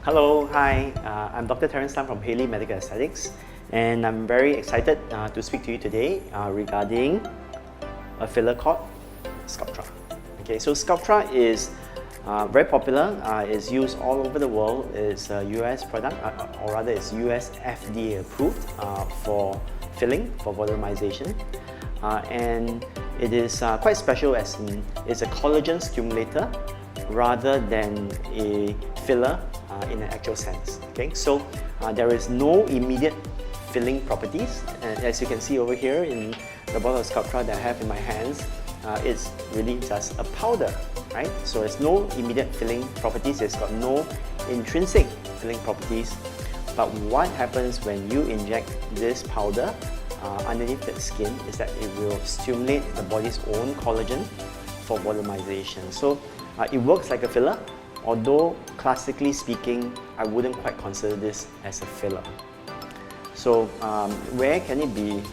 Hello, hi, I'm Dr. Terence Tan from Halley Medical Aesthetics, and I'm very excited to speak to you today regarding a filler called Sculptra. Okay, so Sculptra is very popular, it's used all over the world. It's a US product, or rather it's US FDA approved for filling, for volumization. And it is quite special as it's a collagen stimulator rather than a filler in an actual sense. Okay, so there is no immediate filling properties, and as you can see over here in the bottle of Sculptra that I have in my hands, it's really just a powder, right? So there's no immediate filling properties, it's got no intrinsic filling properties. But what happens when you inject this powder underneath the skin is that it will stimulate the body's own collagen for volumization. So it works like a filler, although classically speaking, I wouldn't quite consider this as a filler. So where can it be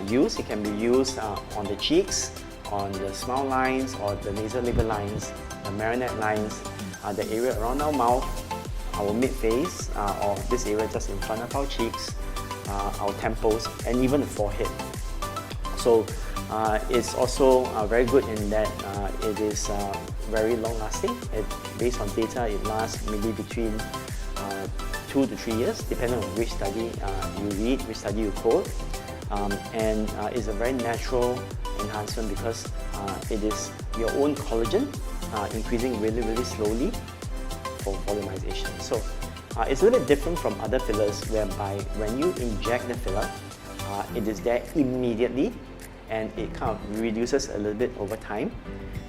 used? It can be used on the cheeks, on the smile lines, or the nasal labial lines, the marionette lines, the area around our mouth, our mid-face, or this area just in front of our cheeks, our temples, and even the forehead. So it's also very good in that it is very long lasting. Based on data, it lasts maybe between 2 to 3 years, depending on which study you read, which study you quote. And it's a very natural enhancement because it is your own collagen increasing really, really slowly for volumization. So it's a little bit different from other fillers whereby when you inject the filler, it is there immediately and it kind of reduces a little bit over time.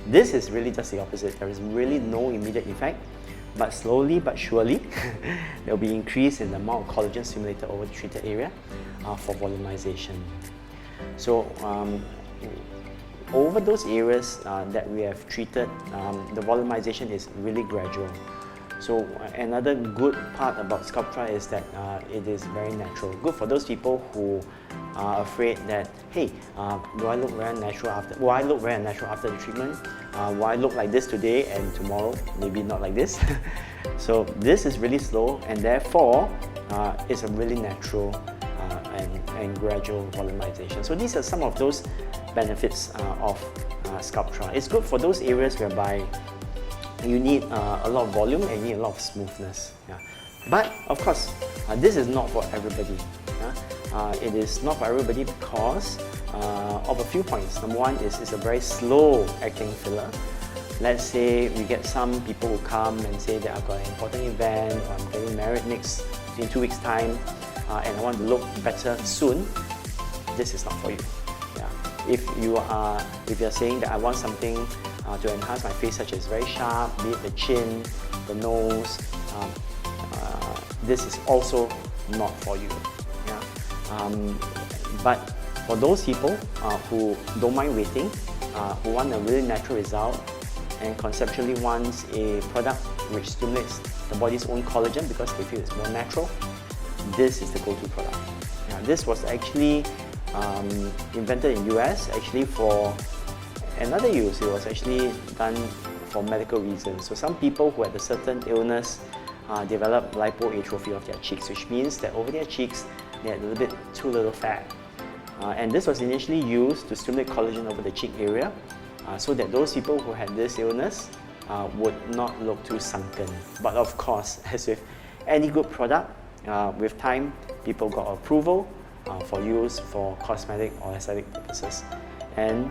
This is really just the opposite. There is really no immediate effect, but slowly but surely there will be increase in the amount of collagen stimulated over the treated area for volumization. So over those areas that we have treated, the volumization is really gradual. So another good part about Sculptra is that it is very natural. Good for those people who are afraid that, hey, will I look very natural after the treatment? Will I look like this today and tomorrow maybe not like this? So this is really slow, and therefore it's a really natural and gradual volumization. So these are some of those benefits of Sculptra. It's good for those areas whereby you need a lot of volume and you need a lot of smoothness. Yeah. But of course, this is not for everybody. It is not for everybody because of a few points. Number one is it's a very slow acting filler. Let's say we get some people who come and say that I've got an important event, or I'm getting married in 2 weeks time, and I want to look better soon. This is not for you. Yeah. If you're saying that I want something to enhance my face, such as very sharp, be it the chin, the nose, this is also not for you. Yeah. But for those people who don't mind waiting, who want a really natural result, and conceptually wants a product which stimulates the body's own collagen because they feel it's more natural, this is the go-to product. Yeah, this was actually invented in US actually for another use. It was actually done for medical reasons. So some people who had a certain illness develop lipoatrophy of their cheeks, which means that over their cheeks they had a little bit too little fat. And this was initially used to stimulate collagen over the cheek area so that those people who had this illness would not look too sunken. But of course, as with any good product, with time, people got approval for use for cosmetic or aesthetic purposes. And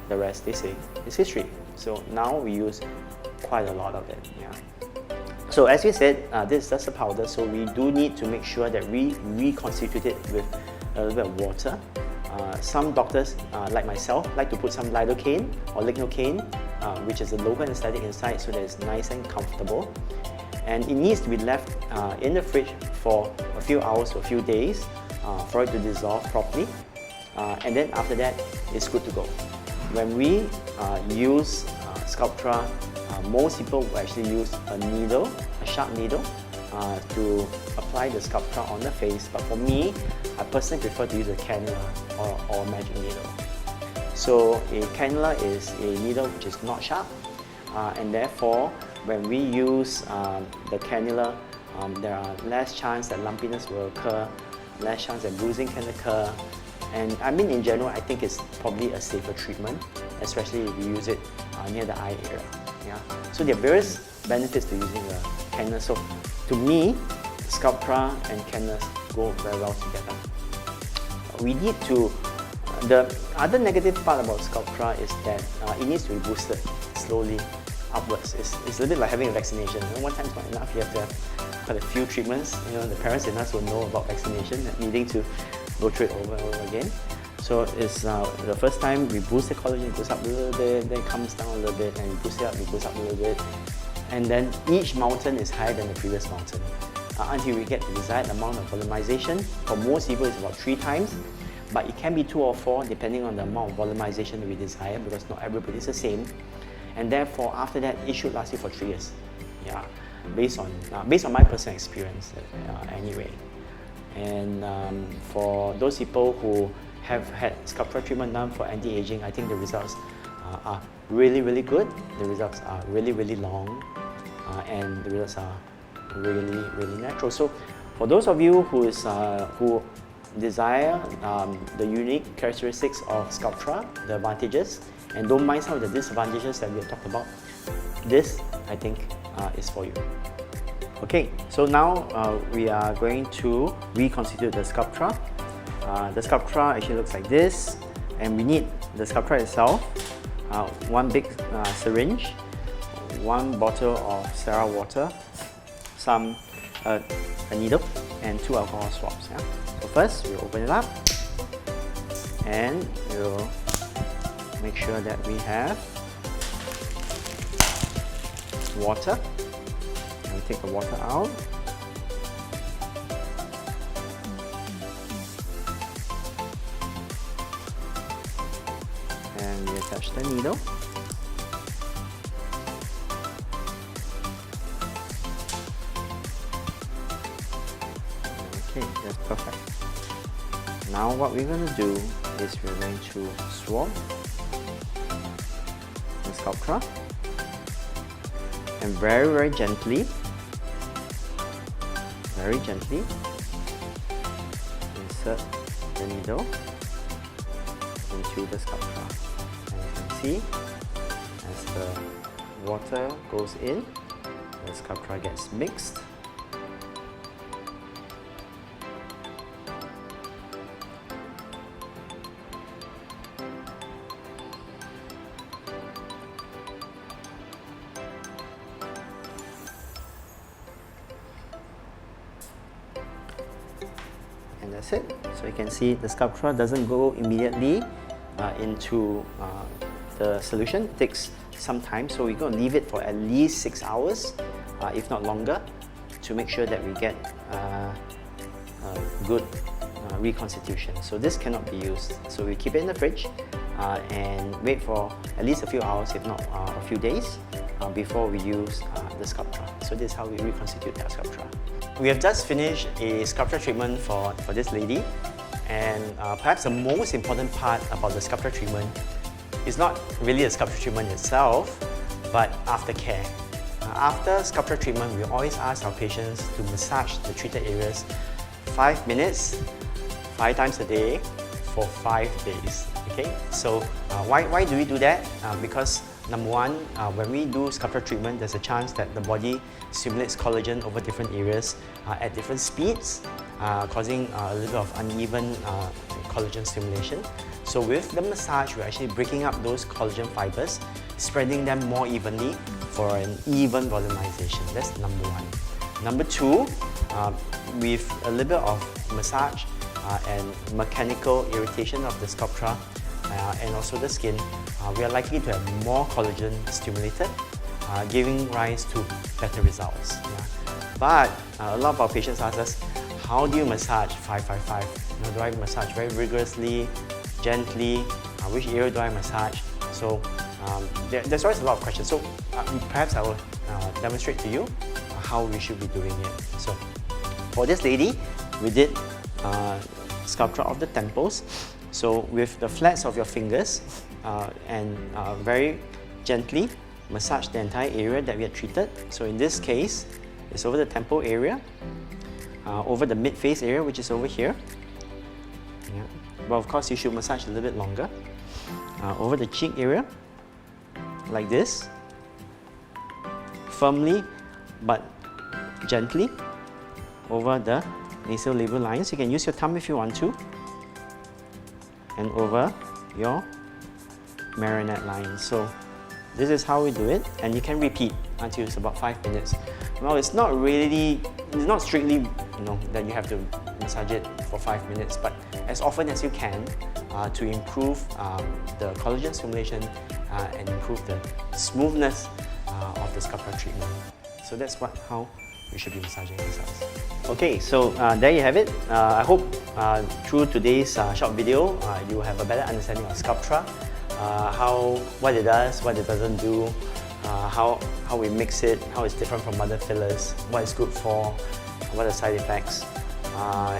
the rest, they say, is history. So now we use quite a lot of it. Yeah. So as we said, this is just a powder, so we do need to make sure that we reconstitute it with a little bit of water. Some doctors, like myself, like to put some lidocaine or lignocaine, which is a local anesthetic inside, so that it's nice and comfortable. And it needs to be left in the fridge for a few hours or a few days for it to dissolve properly. And then after that, it's good to go. When we use Sculptra, most people will actually use a needle, a sharp needle, to apply the Sculptra on the face. But for me, I personally prefer to use a cannula or a magic needle. So a cannula is a needle which is not sharp, and therefore when we use the cannula there are less chance that lumpiness will occur, less chance that bruising can occur. And I mean, in general, I think it's probably a safer treatment, especially if you use it near the eye area. Yeah? So there are various benefits to using the canners. So to me, Sculptra and canners go very well together. We need to, the other negative part about Sculptra is that it needs to be boosted slowly upwards. It's a little bit like having a vaccination. One time's not enough, you have to have quite a few treatments. The parents in us will know about vaccination, needing to go through it over and over again. So it's the first time we boost the collagen, it goes up a little bit, then it comes down a little bit, and we boost it up, it goes up a little bit. And then each mountain is higher than the previous mountain until we get the desired amount of volumization. For most people, it's about 3 times, but it can be 2 or 4 depending on the amount of volumization that we desire, because not everybody is the same. And therefore, after that, it should last you for 3 years. Yeah, based on my personal experience, anyway. And for those people who have had Sculptra treatment done for anti-aging, I think the results are really, really good. The results are really, really long, and the results are really, really natural. So, for those of you who desire the unique characteristics of Sculptra, the advantages, and don't mind some of the disadvantages that we have talked about, this, I think, is for you. Okay, so now we are going to reconstitute the Sculptra. The Sculptra actually looks like this, and we need the Sculptra itself, 1 big syringe, 1 bottle of sterile water, a needle, and 2 alcohol swabs. Yeah? So first, we'll open it up, and we'll make sure that we have water. And we take the water out. And we attach the needle. Okay, that's perfect. Now what we're going to do is we're going to swab the Sculptra, and very, very gently insert the needle into the Sculptra. And you can see as the water goes in, the Sculptra gets mixed. And that's it. So you can see the Sculptra doesn't go immediately into the solution. It takes some time, so we're going to leave it for at least 6 hours, if not longer, to make sure that we get good reconstitution. So this cannot be used. So we keep it in the fridge and wait for at least a few hours, if not a few days, before we use the Sculptra. So this is how we reconstitute that Sculptra. We have just finished a Sculptra treatment for this lady, and perhaps the most important part about the Sculptra treatment is not really the Sculptra treatment itself, but aftercare. After Sculptra treatment, we always ask our patients to massage the treated areas 5 minutes, 5 times a day for 5 days. Okay, so why do we do that? Because number one, when we do Sculptra treatment, there's a chance that the body stimulates collagen over different areas at different speeds, causing a little of uneven collagen stimulation. So with the massage, we're actually breaking up those collagen fibers, spreading them more evenly for an even volumization. That's number one. Number two, with a little bit of massage and mechanical irritation of the Sculptra and also the skin, we are likely to have more collagen stimulated, giving rise to better results. Yeah. But a lot of our patients ask us, how do you massage 5-5-5? Do I massage very rigorously, gently? Which area do I massage? So there's always a lot of questions. So perhaps I will demonstrate to you how we should be doing it. So for this lady, we did Sculptra of the temples. So with the flats of your fingers and very gently massage the entire area that we had treated. So in this case, is over the temple area, over the mid-face area, which is over here. Yeah. But of course, you should massage a little bit longer. Over the cheek area, like this. Firmly, but gently, over the nasolabial lines. You can use your thumb if you want to. And over your marionette line. So this is how we do it, and you can repeat until it's about 5 minutes. Well, it's not strictly, that you have to massage it for 5 minutes, but as often as you can to improve the collagen stimulation and improve the smoothness of the Sculptra treatment. So that's how you should be massaging yourselves. Okay, so there you have it. I hope through today's short video, you have a better understanding of Sculptra, what it does, what it doesn't do, how we mix it, how it's different from other fillers, what it's good for, what are the side effects,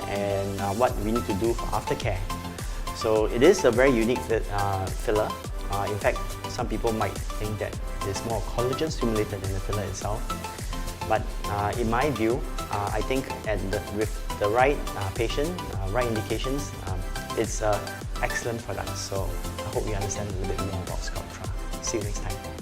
and what we need to do for aftercare. So it is a very unique filler. In fact, some people might think that it's more collagen stimulated than the filler itself. But in my view, I think with the right patient, right indications, it's an excellent product. So I hope you understand a little bit more about Sculptra. See you next time.